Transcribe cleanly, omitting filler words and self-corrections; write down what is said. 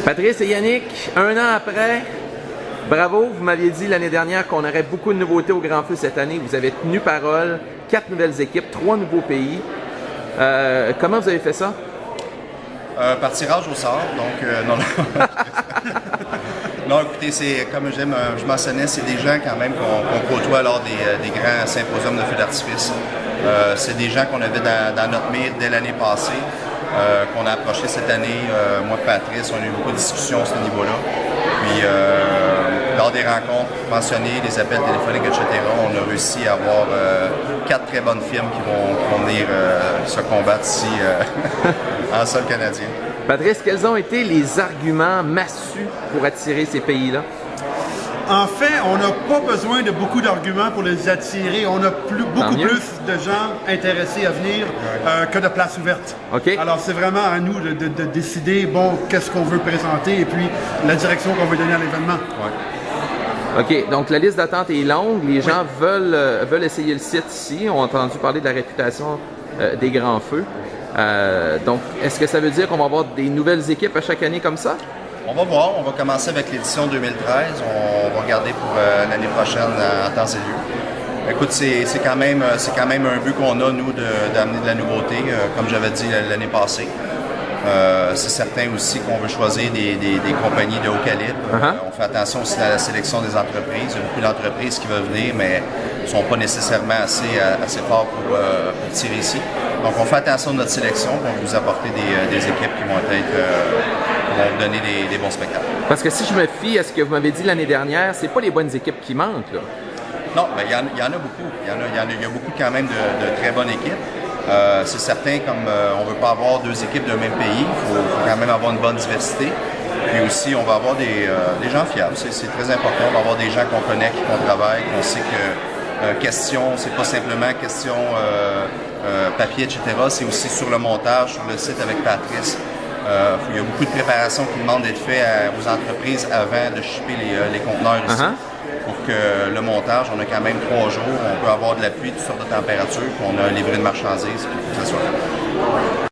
Patrice et Yannick, un an après, bravo, vous m'aviez dit l'année dernière qu'on aurait beaucoup de nouveautés au Grand Feu cette année. Vous avez tenu parole, 4 nouvelles équipes, 3 nouveaux pays. Comment vous avez fait ça? Par tirage au sort, donc non. Non, écoutez, c'est comme je mentionnais, c'est des gens quand même qu'on côtoie lors des grands symposiums de feux d'artifice. C'est des gens qu'on avait dans notre mire dès l'année passée, qu'on a approché cette année. Moi et Patrice, on a eu beaucoup de discussions à ce niveau-là. Puis, lors des rencontres mentionnées, des appels téléphoniques, etc., on a réussi à avoir 4 très bonnes firmes qui vont venir se combattre ici en sol canadien. Patrice, quels ont été les arguments massus pour attirer ces pays-là? En fait, on n'a pas besoin de beaucoup d'arguments pour les attirer. On a beaucoup plus de gens intéressés à venir que de places ouvertes. Okay. Alors, c'est vraiment à nous de décider, bon, qu'est-ce qu'on veut présenter et puis la direction qu'on veut donner à l'événement. Ouais. OK, donc la liste d'attente est longue. Les gens veulent essayer le site ici. On a entendu parler de la réputation des grands feux. Donc, est-ce que ça veut dire qu'on va avoir des nouvelles équipes à chaque année comme ça? On va voir. On va commencer avec l'édition 2013. On va regarder pour l'année prochaine en temps et lieu. Écoute, c'est quand même un but qu'on a, nous, d'amener de la nouveauté, comme j'avais dit l'année passée. C'est certain aussi qu'on veut choisir des compagnies de haut calibre. On fait attention aussi à la sélection des entreprises. Il y a beaucoup d'entreprises qui veulent venir, mais ne sont pas nécessairement assez forts pour tirer ici. Donc, on fait attention à notre sélection pour vous apporter des équipes qui vont vous donner des bons spectacles. Parce que si je me fie à ce que vous m'avez dit l'année dernière, c'est pas les bonnes équipes qui manquent, là. Non, mais il y en a beaucoup. Il y a beaucoup quand même de très bonnes équipes. C'est certain, comme on ne veut pas avoir 2 équipes d'un même pays, il faut quand même avoir une bonne diversité. Puis aussi, on va avoir des gens fiables. C'est très important. On va avoir des gens qu'on connaît, qu'on travaille, qu'on sait que question, c'est pas simplement question papier, etc. C'est aussi sur le montage, sur le site avec Patrice. Il y a beaucoup de préparation qui demande d'être fait aux entreprises avant de shipper les conteneurs ici. Pour que le montage, on a quand même 3 jours, on peut avoir de la pluie, toutes sortes de températures, puis on a un livret de marchandises, puis que ça soit